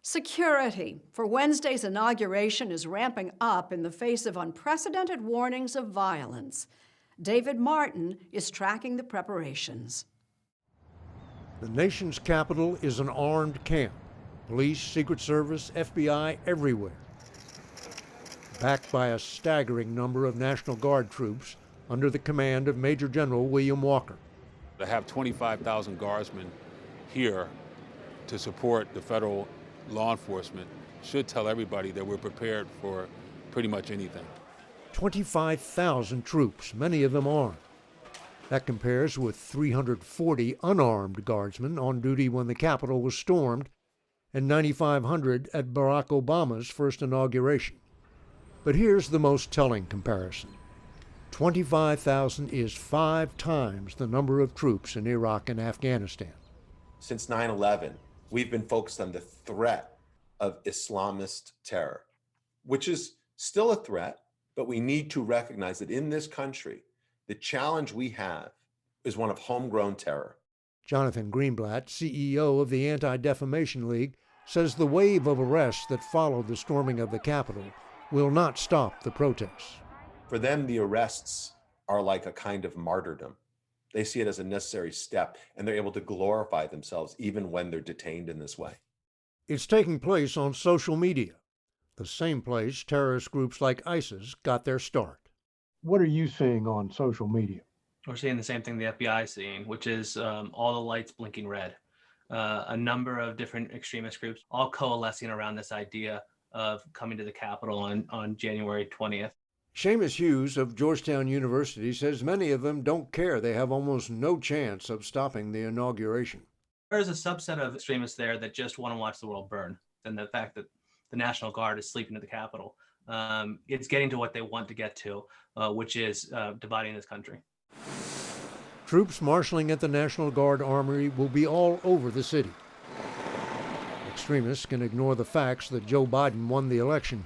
Security for Wednesday's inauguration is ramping up in the face of unprecedented warnings of violence. David Martin is tracking the preparations. The nation's capital is an armed camp. Police, Secret Service, FBI, everywhere. Backed by a staggering number of National Guard troops under the command of Major General William Walker. To have 25,000 guardsmen here to support the federal law enforcement should tell everybody that we're prepared for pretty much anything. 25,000 troops, many of them armed. That compares with 340 unarmed guardsmen on duty when the Capitol was stormed and 9,500 at Barack Obama's first inauguration. But here's the most telling comparison. 25,000 is 5 times the number of troops in Iraq and Afghanistan. Since 9/11, we've been focused on the threat of Islamist terror, which is still a threat, but we need to recognize that in this country, the challenge we have is one of homegrown terror. Jonathan Greenblatt, CEO of the Anti-Defamation League, says the wave of arrests that followed the storming of the Capitol will not stop the protests. For them, the arrests are like a kind of martyrdom. They see it as a necessary step, and they're able to glorify themselves even when they're detained in this way. It's taking place on social media, the same place terrorist groups like ISIS got their start. What are you seeing on social media? We're seeing the same thing the FBI is seeing, which is all the lights blinking red. A number of different extremist groups all coalescing around this idea of coming to the Capitol on January 20th. Seamus Hughes of Georgetown University says many of them don't care. They have almost no chance of stopping the inauguration. There's a subset of extremists there that just want to watch the world burn. And the fact that the National Guard is sleeping at the Capitol, it's getting to what they want to get to, which is dividing this country. Troops marshaling at the National Guard Armory will be all over the city. Extremists can ignore the facts that Joe Biden won the election,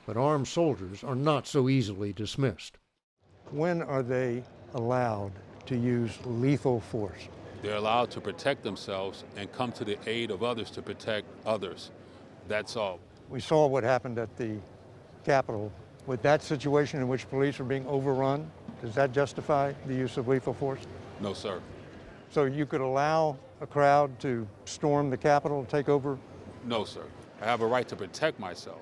but armed soldiers are not so easily dismissed. When are they allowed to use lethal force? They're allowed to protect themselves and come to the aid of others to protect others. That's all. We saw what happened at the Capitol. With that situation in which police are being overrun, does that justify the use of lethal force? No, sir. So you could allow a crowd to storm the Capitol and take over? No, sir. I have a right to protect myself.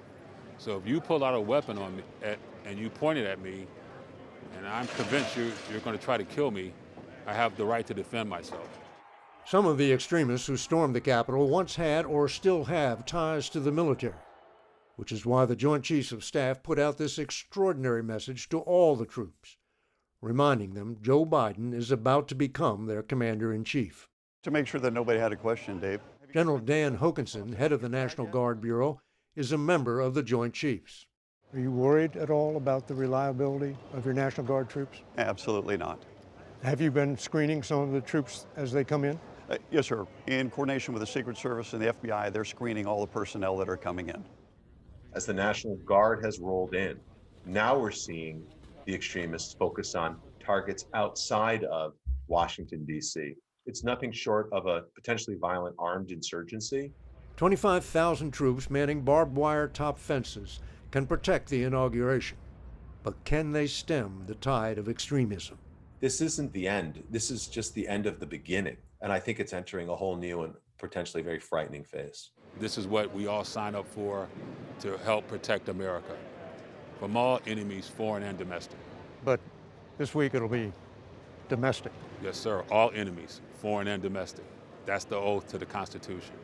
So if you pull out a weapon on me and you point it at me, and I'm convinced you're going to try to kill me, I have the right to defend myself. Some of the extremists who stormed the Capitol once had or still have ties to the military, which is why the Joint Chiefs of Staff put out this extraordinary message to all the troops, reminding them Joe Biden is about to become their commander-in-chief. To make sure that nobody had a question, Dave. General Dan Hokanson, head of the National Guard Bureau, is a member of the Joint Chiefs. Are you worried at all about the reliability of your National Guard troops? Absolutely not. Have you been screening some of the troops as they come in? Yes, sir. In coordination with the Secret Service and the FBI, they're screening all the personnel that are coming in. As the National Guard has rolled in, now we're seeing the extremists focus on targets outside of Washington, D.C. It's nothing short of a potentially violent armed insurgency. 25,000 troops manning barbed wire top fences can protect the inauguration. But can they stem the tide of extremism? This isn't the end. This is just the end of the beginning. And I think it's entering a whole new and potentially very frightening phase. This is what we all sign up for, to help protect America from all enemies, foreign and domestic. But this week it'll be domestic. Yes, sir. All enemies, foreign and domestic. That's the oath to the Constitution.